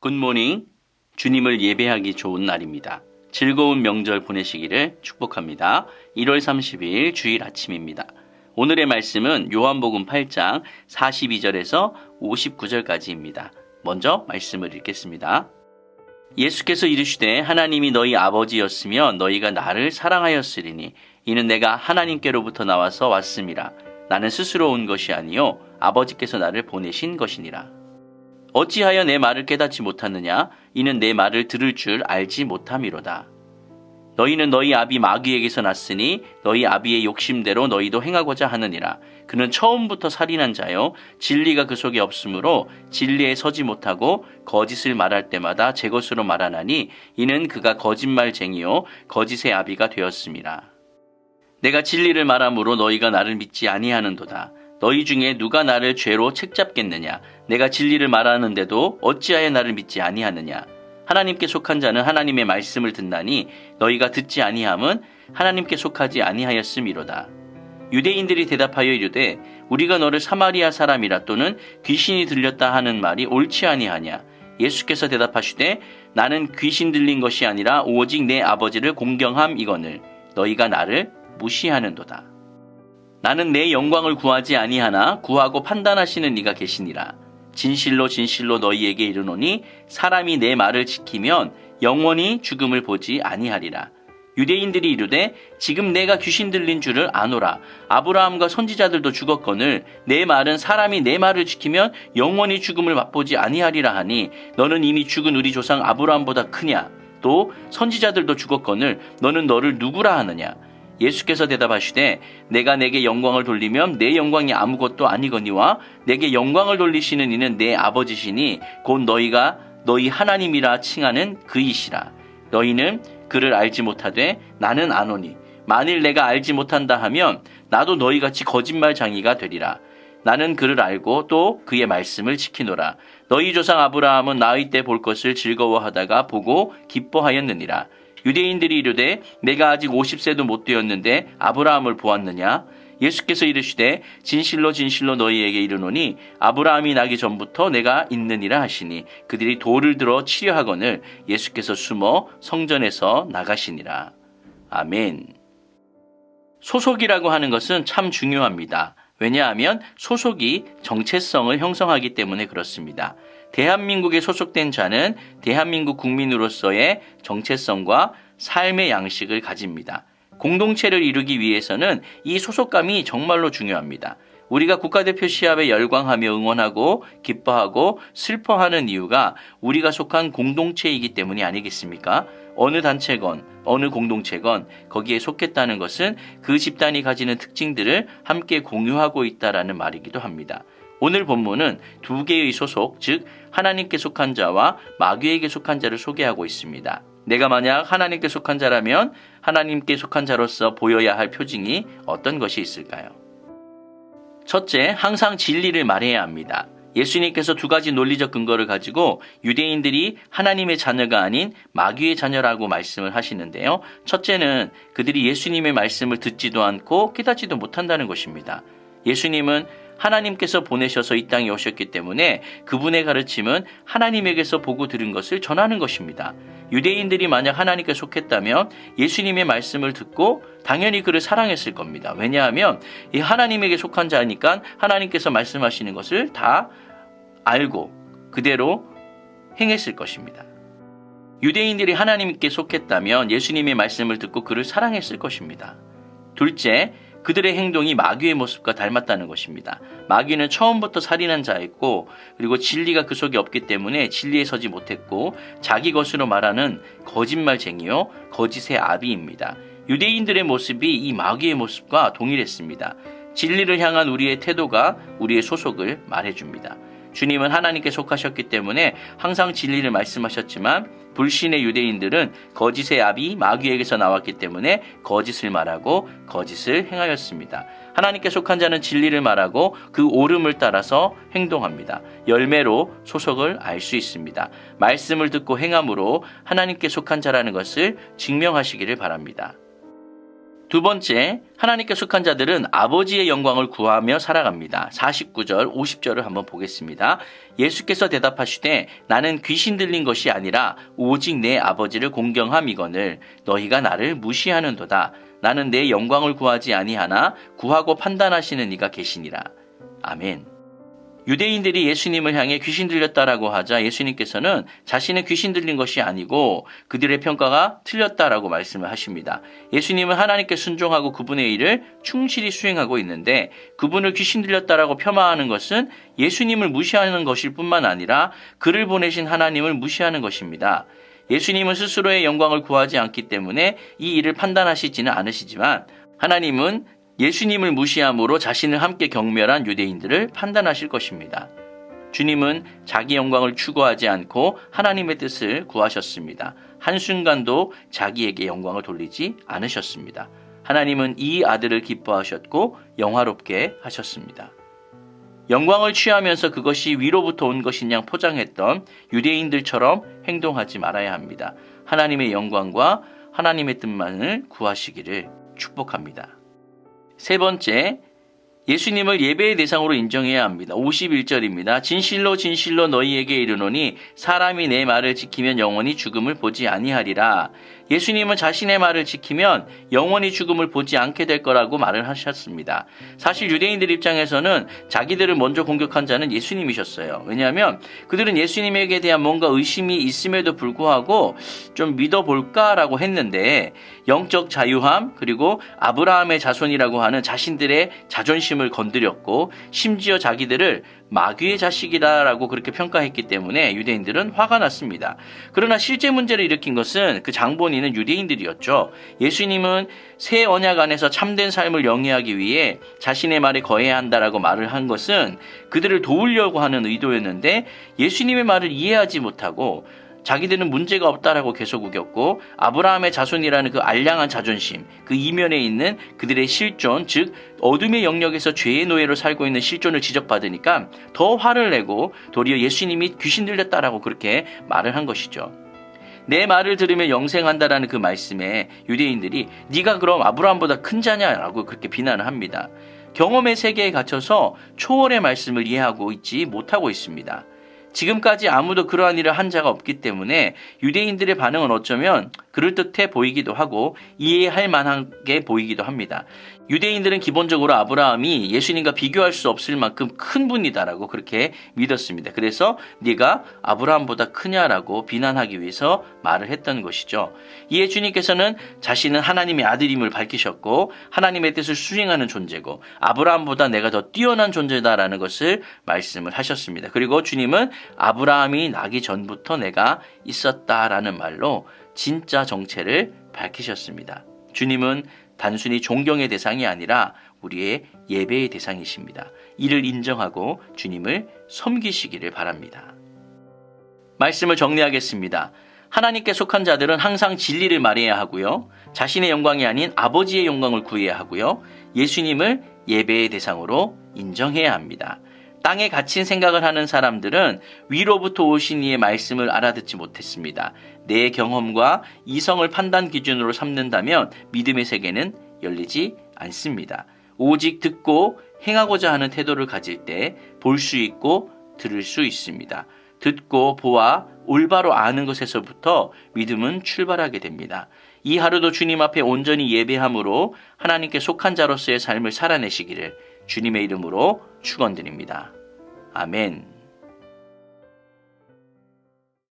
굿모닝. 주님을 예배하기 좋은 날입니다. 즐거운 명절 보내시기를 축복합니다. 1월 30일 주일 아침입니다. 오늘의 말씀은 요한복음 8장 42절에서 59절까지입니다. 먼저 말씀을 읽겠습니다. 예수께서 이르시되 하나님이 너희 아버지였으면 너희가 나를 사랑하였으리니 이는 내가 하나님께로부터 나와서 왔음이라. 나는 스스로 온 것이 아니요 아버지께서 나를 보내신 것이니라. 어찌하여 내 말을 깨닫지 못하느냐? 이는 내 말을 들을 줄 알지 못함이로다. 너희는 너희 아비 마귀에게서 났으니 너희 아비의 욕심대로 너희도 행하고자 하느니라. 그는 처음부터 살인한 자요 진리가 그 속에 없으므로 진리에 서지 못하고 거짓을 말할 때마다 제 것으로 말하나니 이는 그가 거짓말쟁이요 거짓의 아비가 되었음이라. 내가 진리를 말함으로 너희가 나를 믿지 아니하는도다. 너희 중에 누가 나를 죄로 책잡겠느냐? 내가 진리를 말하는데도 어찌하여 나를 믿지 아니하느냐? 하나님께 속한 자는 하나님의 말씀을 듣나니 너희가 듣지 아니함은 하나님께 속하지 아니하였음이로다. 유대인들이 대답하여 이르되 우리가 너를 사마리아 사람이라 또는 귀신이 들렸다 하는 말이 옳지 아니하냐? 예수께서 대답하시되 나는 귀신 들린 것이 아니라 오직 내 아버지를 공경함이거늘 너희가 나를 무시하는도다. 나는 내 영광을 구하지 아니하나 구하고 판단하시는 이가 계시니라. 진실로 진실로 너희에게 이르노니 사람이 내 말을 지키면 영원히 죽음을 보지 아니하리라. 유대인들이 이르되 지금 내가 귀신 들린 줄을 아노라. 아브라함과 선지자들도 죽었거늘 내 말은 사람이 내 말을 지키면 영원히 죽음을 맛보지 아니하리라 하니 너는 이미 죽은 우리 조상 아브라함보다 크냐? 또 선지자들도 죽었거늘 너는 너를 누구라 하느냐? 예수께서 대답하시되 내가 내게 영광을 돌리면 내 영광이 아무것도 아니거니와 내게 영광을 돌리시는 이는 내 아버지시니 곧 너희가 너희 하나님이라 칭하는 그이시라. 너희는 그를 알지 못하되 나는 아노니 만일 내가 알지 못한다 하면 나도 너희같이 거짓말장이가 되리라. 나는 그를 알고 또 그의 말씀을 지키노라. 너희 조상 아브라함은 나의 때 볼 것을 즐거워하다가 보고 기뻐하였느니라. 유대인들이 이르되 내가 아직 50세도 못 되었는데 아브라함을 보았느냐? 예수께서 이르시되 진실로 진실로 너희에게 이르노니 아브라함이 나기 전부터 내가 있느니라 하시니 그들이 돌을 들어 치려 하거늘 예수께서 숨어 성전에서 나가시니라. 아멘. 소속이라고 하는 것은 참 중요합니다. 왜냐하면 소속이 정체성을 형성하기 때문에 그렇습니다. 대한민국에 소속된 자는 대한민국 국민으로서의 정체성과 삶의 양식을 가집니다. 공동체를 이루기 위해서는 이 소속감이 정말로 중요합니다. 우리가 국가대표 시합에 열광하며 응원하고 기뻐하고 슬퍼하는 이유가 우리가 속한 공동체이기 때문이 아니겠습니까? 어느 단체건 어느 공동체건 거기에 속했다는 것은 그 집단이 가지는 특징들을 함께 공유하고 있다라는 말이기도 합니다. 오늘 본문은 두 개의 소속, 즉 하나님께 속한 자와 마귀에게 속한 자를 소개하고 있습니다. 내가 만약 하나님께 속한 자라면 하나님께 속한 자로서 보여야 할 표징이 어떤 것이 있을까요? 첫째, 항상 진리를 말해야 합니다. 예수님께서 두 가지 논리적 근거를 가지고 유대인들이 하나님의 자녀가 아닌 마귀의 자녀라고 말씀을 하시는데요. 첫째는 그들이 예수님의 말씀을 듣지도 않고 깨닫지도 못한다는 것입니다. 예수님은 하나님께서 보내셔서 이 땅에 오셨기 때문에 그분의 가르침은 하나님에게서 보고 들은 것을 전하는 것입니다. 유대인들이 만약 하나님께 속했다면 예수님의 말씀을 듣고 당연히 그를 사랑했을 겁니다. 왜냐하면 이 하나님에게 속한 자니까 하나님께서 말씀하시는 것을 다 알고 그대로 행했을 것입니다. 유대인들이 하나님께 속했다면 예수님의 말씀을 듣고 그를 사랑했을 것입니다. 둘째, 그들의 행동이 마귀의 모습과 닮았다는 것입니다. 마귀는 처음부터 살인한 자였고 그리고 진리가 그 속에 없기 때문에 진리에 서지 못했고 자기 것으로 말하는 거짓말쟁이요 거짓의 아비입니다. 유대인들의 모습이 이 마귀의 모습과 동일했습니다. 진리를 향한 우리의 태도가 우리의 소속을 말해줍니다. 주님은 하나님께 속하셨기 때문에 항상 진리를 말씀하셨지만 불신의 유대인들은 거짓의 아비 마귀에게서 나왔기 때문에 거짓을 말하고 거짓을 행하였습니다. 하나님께 속한 자는 진리를 말하고 그 옳음을 따라서 행동합니다. 열매로 소속을 알 수 있습니다. 말씀을 듣고 행함으로 하나님께 속한 자라는 것을 증명하시기를 바랍니다. 두 번째, 하나님께 속한 자들은 아버지의 영광을 구하며 살아갑니다. 49절, 50절을 한번 보겠습니다. 예수께서 대답하시되 나는 귀신 들린 것이 아니라 오직 내 아버지를 공경함이거늘 너희가 나를 무시하는도다. 나는 내 영광을 구하지 아니하나 구하고 판단하시는 이가 계시니라. 아멘. 유대인들이 예수님을 향해 귀신 들렸다라고 하자 예수님께서는 자신은 귀신 들린 것이 아니고 그들의 평가가 틀렸다라고 말씀을 하십니다. 예수님은 하나님께 순종하고 그분의 일을 충실히 수행하고 있는데 그분을 귀신 들렸다라고 폄하하는 것은 예수님을 무시하는 것일 뿐만 아니라 그를 보내신 하나님을 무시하는 것입니다. 예수님은 스스로의 영광을 구하지 않기 때문에 이 일을 판단하시지는 않으시지만 하나님은 예수님을 무시함으로 자신을 함께 경멸한 유대인들을 판단하실 것입니다. 주님은 자기 영광을 추구하지 않고 하나님의 뜻을 구하셨습니다. 한순간도 자기에게 영광을 돌리지 않으셨습니다. 하나님은 이 아들을 기뻐하셨고 영화롭게 하셨습니다. 영광을 취하면서 그것이 위로부터 온 것인 양 포장했던 유대인들처럼 행동하지 말아야 합니다. 하나님의 영광과 하나님의 뜻만을 구하시기를 축복합니다. 세 번째, 예수님을 예배의 대상으로 인정해야 합니다. 51절입니다. 진실로 진실로 너희에게 이르노니 사람이 내 말을 지키면 영원히 죽음을 보지 아니하리라. 예수님은 자신의 말을 지키면 영원히 죽음을 보지 않게 될 거라고 말을 하셨습니다. 사실 유대인들 입장에서는 자기들을 먼저 공격한 자는 예수님이셨어요. 왜냐하면 그들은 예수님에게 대한 뭔가 의심이 있음에도 불구하고 좀 믿어볼까라고 했는데 영적 자유함 그리고 아브라함의 자손이라고 하는 자신들의 자존심을 건드렸고 심지어 자기들을 마귀의 자식이다라고 그렇게 평가했기 때문에 유대인들은 화가 났습니다. 그러나 실제 문제를 일으킨 것은 그 장본인은 유대인들이었죠. 예수님은 새 언약 안에서 참된 삶을 영위하기 위해 자신의 말에 거해야 한다라고 말을 한 것은 그들을 도우려고 하는 의도였는데 예수님의 말을 이해하지 못하고 자기들은 문제가 없다라고 계속 우겼고 아브라함의 자손이라는 그 알량한 자존심, 그 이면에 있는 그들의 실존, 즉 어둠의 영역에서 죄의 노예로 살고 있는 실존을 지적받으니까 더 화를 내고 도리어 예수님이 귀신 들렸다라고 그렇게 말을 한 것이죠. 내 말을 들으면 영생한다라는 그 말씀에 유대인들이 네가 그럼 아브라함보다 큰 자냐라고 그렇게 비난을 합니다. 경험의 세계에 갇혀서 초월의 말씀을 이해하고 있지 못하고 있습니다. 지금까지 아무도 그러한 일을 한 자가 없기 때문에 유대인들의 반응은 어쩌면 그럴듯해 보이기도 하고 이해할 만하게 보이기도 합니다. 유대인들은 기본적으로 아브라함이 예수님과 비교할 수 없을 만큼 큰 분이다라고 그렇게 믿었습니다. 그래서 네가 아브라함보다 크냐라고 비난하기 위해서 말을 했던 것이죠. 이에 주님께서는 자신은 하나님의 아들임을 밝히셨고 하나님의 뜻을 수행하는 존재고 아브라함보다 내가 더 뛰어난 존재다라는 것을 말씀을 하셨습니다. 그리고 주님은 아브라함이 나기 전부터 내가 있었다라는 말로 진짜 정체를 밝히셨습니다. 주님은 단순히 존경의 대상이 아니라 우리의 예배의 대상이십니다. 이를 인정하고 주님을 섬기시기를 바랍니다. 말씀을 정리하겠습니다. 하나님께 속한 자들은 항상 진리를 말해야 하고요. 자신의 영광이 아닌 아버지의 영광을 구해야 하고요. 예수님을 예배의 대상으로 인정해야 합니다. 땅에 갇힌 생각을 하는 사람들은 위로부터 오신 이의 말씀을 알아듣지 못했습니다. 내 경험과 이성을 판단 기준으로 삼는다면 믿음의 세계는 열리지 않습니다. 오직 듣고 행하고자 하는 태도를 가질 때 볼 수 있고 들을 수 있습니다. 듣고 보아 올바로 아는 것에서부터 믿음은 출발하게 됩니다. 이 하루도 주님 앞에 온전히 예배함으로 하나님께 속한 자로서의 삶을 살아내시기를 주님의 이름으로 축원드립니다. 아멘.